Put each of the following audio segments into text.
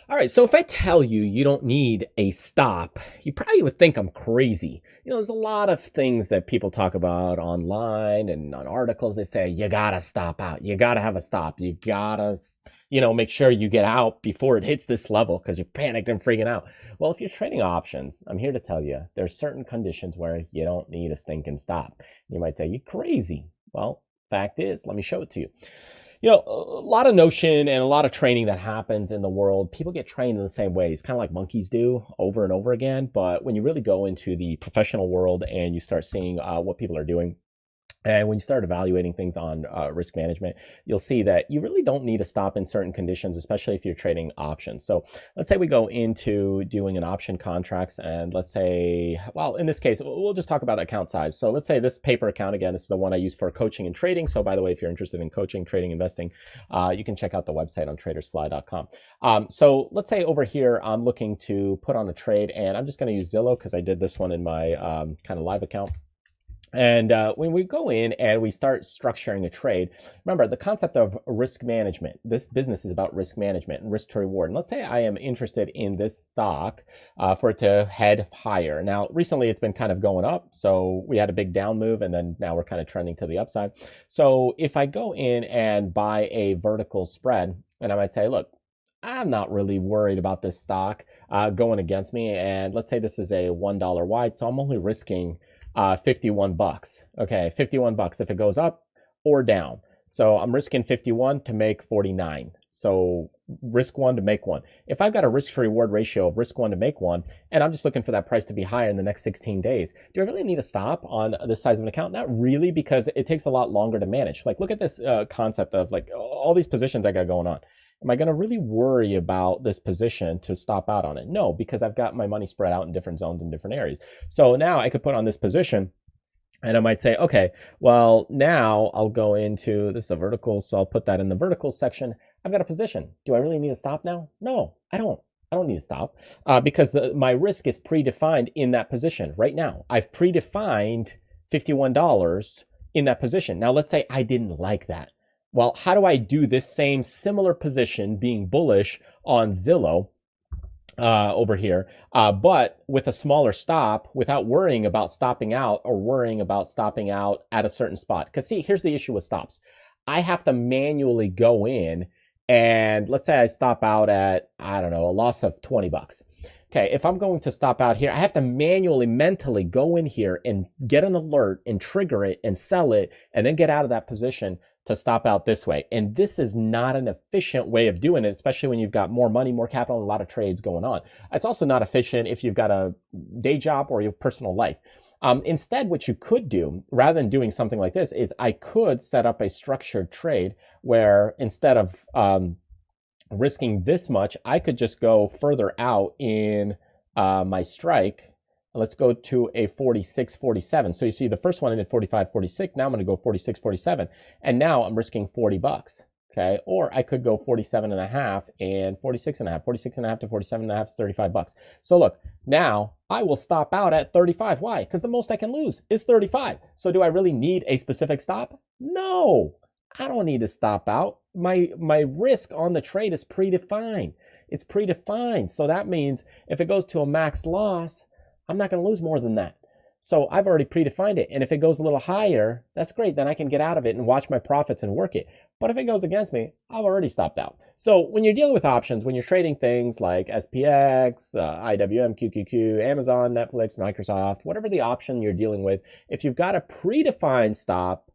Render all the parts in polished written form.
All right, so if I tell you you don't need a stop, you probably would think I'm crazy. There's a lot of things that people talk about online and on articles. They say you gotta stop out, you gotta have a stop, you gotta, make sure you get out before it hits this level because you're panicked and freaking out. Well, if you're trading options, I'm here to tell you there's certain conditions where you don't need a stinking stop. You might say, you crazy. Well, fact is, let me show it to you. A lot of notion and a lot of training that happens in the world, people get trained in the same ways, kind of like monkeys do over and over again. But when you really go into the professional world and you start seeing what people are doing, and when you start evaluating things on risk management, you'll see that you really don't need to stop in certain conditions, especially if you're trading options. So let's say we go into doing an option contracts, and let's say, well, in this case, we'll just talk about account size. So let's say this paper account, again, this is the one I use for coaching and trading. So by the way, if you're interested in coaching, trading, investing, you can check out the website on tradersfly.com. So let's say over here, I'm looking to put on a trade, and I'm just going to use Zillow because I did this one in my kind of live account. And when we go in and we start structuring a trade, remember the concept of risk management. This business is about risk management and risk to reward. And let's say I am interested in this stock for it to head higher. Now, recently it's been kind of going up. So we had a big down move and then now we're kind of trending to the upside. So if I go in and buy a vertical spread, and I might say, look, I'm not really worried about this stock going against me. And let's say this is a $1 wide. So I'm only risking 51 bucks. Okay, 51 bucks if it goes up or down. So I'm risking 51 to make 49. So risk one to make one. If I've got a risk to reward ratio of risk one to make one, and I'm just looking for that price to be higher in the next 16 days, do I really need to stop on this size of an account? Not really, because it takes a lot longer to manage. Like, look at this concept of like all these positions I got going on. Am I going to really worry about this position to stop out on it? No, because I've got my money spread out in different zones in different areas. So now I could put on this position and I might say, okay, well, now I'll go into this is a vertical. So I'll put that in the vertical section. I've got a position. Do I really need to stop now? No, I don't. I don't need to stop because my risk is predefined in that position right now. I've predefined $51 in that position. Now, let's say I didn't like that. Well, how do I do this same similar position being bullish on Zillow over here, but with a smaller stop without worrying about stopping out or worrying about stopping out at a certain spot? Because see, here's the issue with stops. I have to manually go in and let's say I stop out at, I don't know, a loss of 20 bucks. Okay, if I'm going to stop out here, I have to manually, mentally go in here and get an alert and trigger it and sell it and then get out of that position to stop out this way. And this is not an efficient way of doing it, especially when you've got more money, more capital, and a lot of trades going on. It's also not efficient if you've got a day job or your personal life. Instead, what you could do, rather than doing something like this, is I could set up a structured trade where instead of risking this much, I could just go further out in my strike. Let's go to a 46.47. So you see the first one ended 45.46. Now I'm going to go 46.47. And now I'm risking 40 bucks. Okay. Or I could go 47.5 and 46.5. 46.5 to 47.5 is 35 bucks. So look, now I will stop out at 35. Why? Because the most I can lose is 35. So do I really need a specific stop? No, I don't need to stop out. My risk on the trade is predefined. It's predefined. So that means if it goes to a max loss, I'm not going to lose more than that. So I've already predefined it. And if it goes a little higher, that's great. Then I can get out of it and watch my profits and work it. But if it goes against me, I've already stopped out. So when you're dealing with options, when you're trading things like SPX, IWM, QQQ, Amazon, Netflix, Microsoft, whatever the option you're dealing with, if you've got a predefined stop,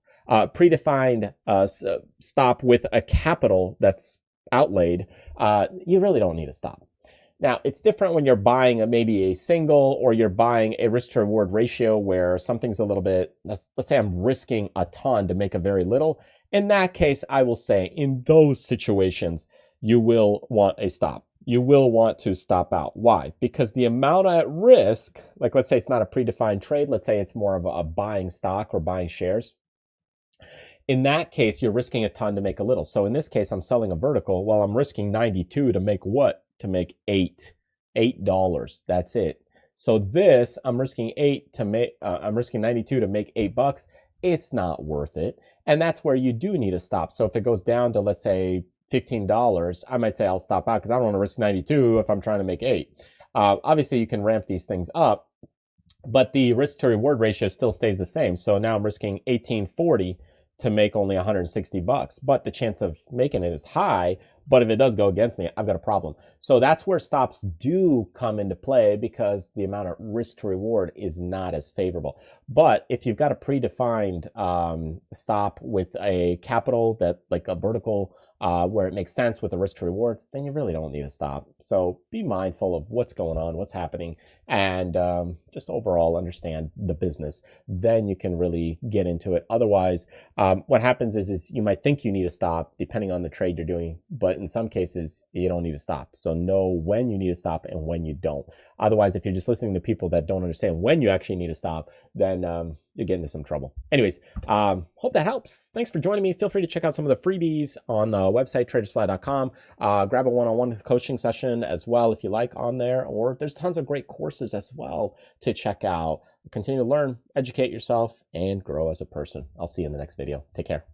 stop with a capital that's outlaid, you really don't need to stop. Now, it's different when you're buying maybe a single or you're buying a risk to reward ratio where something's a little bit, let's say I'm risking a ton to make a very little. In that case, I will say in those situations, you will want a stop. You will want to stop out. Why? Because the amount at risk, like let's say it's not a predefined trade, let's say it's more of a buying stock or buying shares. In that case, you're risking a ton to make a little. So in this case, I'm selling a vertical. Well, I'm risking 92 to make what? To make $8. That's it. So this, I'm risking I'm risking 92 to make $8. It's not worth it. And that's where you do need to stop. So if it goes down to, let's say, $15, I might say I'll stop out because I don't want to risk 92 if I'm trying to make 8. Obviously, you can ramp these things up, but the risk to reward ratio still stays the same. So now I'm risking 1840 to make only 160 bucks, but the chance of making it is high. But if it does go against me, I've got a problem. So that's where stops do come into play, because the amount of risk to reward is not as favorable. But if you've got a predefined stop with a capital, that like a vertical, where it makes sense with the risk to reward, then you really don't need to stop. So be mindful of what's going on, what's happening, and just overall understand the business. Then you can really get into it. Otherwise, what happens is you might think you need to stop depending on the trade you're doing, but in some cases you don't need to stop. So know when you need to stop and when you don't. Otherwise, if you're just listening to people that don't understand when you actually need to stop, then you get into some trouble. Anyways, hope that helps. Thanks for joining me. Feel free to check out some of the freebies on the website, tradersfly.com. Grab a one-on-one coaching session as well if you like on there, or there's tons of great courses as well to check out. Continue to learn, educate yourself, and grow as a person. I'll see you in the next video. Take care.